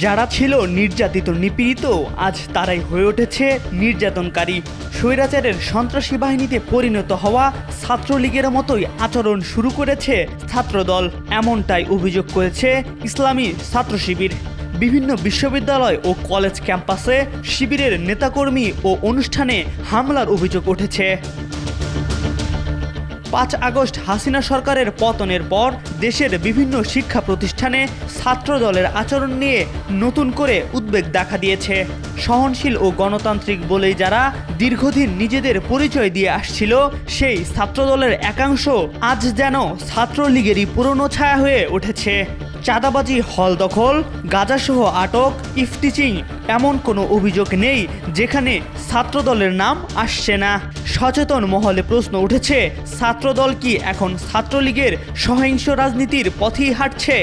যারা ছিল নির্যাতিত নিপীড়িত আজ তারাই হয়ে উঠেছে নির্যাতনকারী। স্বৈরাচারের সন্ত্রাসী বাহিনীতে পরিণত হওয়া ছাত্রলীগের মতোই আচরণ শুরু করেছে ছাত্রদল, এমনটাই অভিযোগ করেছে ইসলামী ছাত্র শিবির। বিভিন্ন বিশ্ববিদ্যালয় ও কলেজ ক্যাম্পাসে শিবিরের নেতাকর্মী ও অনুষ্ঠানে হামলার অভিযোগ উঠেছে। ৫ আগস্ট হাসিনা সরকারের পতনের পর দেশের বিভিন্ন শিক্ষা প্রতিষ্ঠানে ছাত্রদলের আচরণ নিয়ে নতুন করে উদ্বেগ দেখা দিয়েছে। সহনশীল ও গণতান্ত্রিক বলেই যারা দীর্ঘদিন নিজেদের পরিচয় দিয়ে আসছিল, সেই ছাত্রদলের একাংশ আজ যেন ছাত্রলীগেরই পুরনো ছায়া হয়ে উঠেছে। চাঁদাবাজি, হল দখল, গাঁজাসহ আটক, ইফটিচিং এমন কোনো অভিযোগ নেই যেখানে ছাত্রদলের নাম আসছে না। সচেতন মহলে প্রশ্ন উঠেছে, ছাত্রদল কি এখন ছাত্রলীগের সহিংস রাজনীতির পথেই হাঁটছে?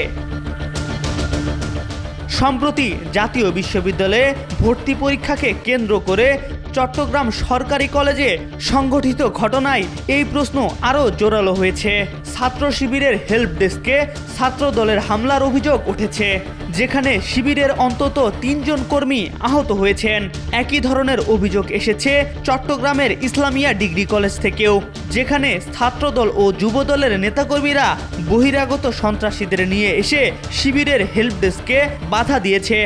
সম্প্রতি জাতীয় বিশ্ববিদ্যালয়ে ভর্তি পরীক্ষাকে কেন্দ্র করে চট্টগ্রাম সরকারি কলেজে সংঘটিত ঘটনায় এই প্রশ্ন আরও জোরালো হয়েছে। ছাত্র শিবিরের হেল্প ডেস্কে ছাত্রদলের হামলার অভিযোগ উঠেছে, যেখানে শিবিরের অন্তত ৩ জন কর্মী আহত হয়েছেন। একই ধরনের অভিযোগ এসেছে চট্টগ্রামের ইসলামিয়া ডিগ্রি কলেজ থেকেও, যেখানে ছাত্রদল ও যুবদলের নেতাকর্মীরা বহিরাগত সন্ত্রাসীদের নিয়ে এসে শিবিরের হেল্প ডেস্কে বাধা দিয়েছে।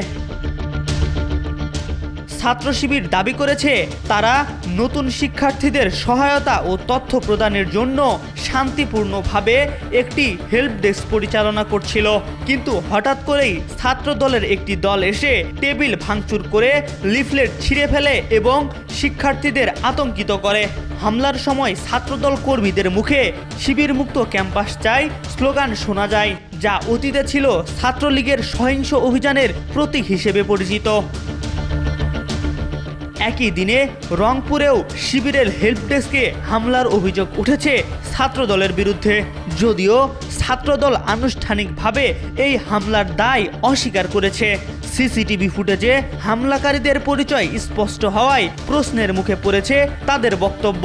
ছাত্র শিবির দাবি করেছে, তারা নতুন শিক্ষার্থীদের সহায়তা ও তথ্য প্রদানের জন্য শান্তিপূর্ণভাবে একটি হেল্প ডেস্ক পরিচালনা করছিল, কিন্তু হঠাৎ করেই ছাত্রদলের একটি দল এসে টেবিল ভাঙচুর করে লিফলেট ছিঁড়ে ফেলে এবং শিক্ষার্থীদের আতঙ্কিত করে। হামলার সময় ছাত্রদল কর্মীদের মুখে শিবির মুক্ত ক্যাম্পাস চাই স্লোগান শোনা যায়, যা অতীতে ছিল ছাত্রলীগের সহিংস অভিযানের প্রতীক হিসেবে পরিচিত। একই দিনে রংপুরেও শিবিরের হেল্প ডেস্কে হামলার অভিযোগ উঠেছে ছাত্রদলের বিরুদ্ধে, যদিও ছাত্রদল আনুষ্ঠানিকভাবে এই হামলার দায় অস্বীকার করেছে। সিসিটিভি ফুটেজে হামলাকারীদের পরিচয় স্পষ্ট হওয়ায় প্রশ্নের মুখে পড়েছে তাদের বক্তব্য।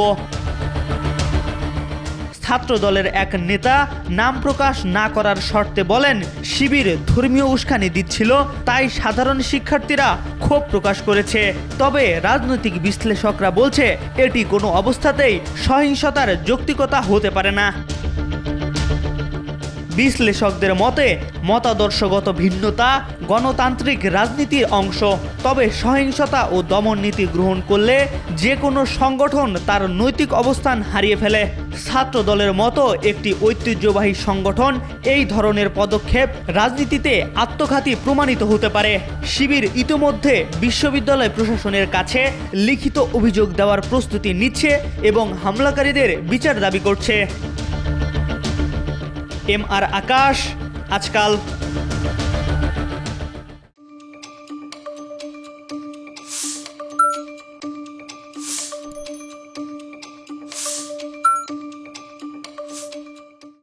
ছাত্রদলের এক নেতা নাম প্রকাশ না করার শর্তে বলেন, শিবির ধর্মীয় উস্কানি দিচ্ছিল, তাই সাধারণ শিক্ষার্থীরা ক্ষোভ প্রকাশ করেছে। তবে রাজনৈতিক বিশ্লেষকরা বলছে, এটি কোনো অবস্থাতেই সহিংসতার যৌক্তিকতা হতে পারে না। বিশ্লেষকদের মতে মতাদর্শগত ভিন্নতা গণতান্ত্রিক রাজনীতির অংশ, তবে সহিংসতা ও দমন নীতি গ্রহণ করলে যে কোনো সংগঠন তার নৈতিক অবস্থান হারিয়ে ফেলে। ছাত্রদলের মতো একটি ঐতিহ্যবাহী সংগঠন এই ধরনের পদক্ষেপ রাজনীতিতে আত্মঘাতী প্রমাণিত হতে পারে। শিবির ইতিমধ্যে বিশ্ববিদ্যালয় প্রশাসনের কাছে লিখিত অভিযোগ দেওয়ার প্রস্তুতি নিচ্ছে এবং হামলাকারীদের বিচার দাবি করছে। MR আকাশ, আজকাল।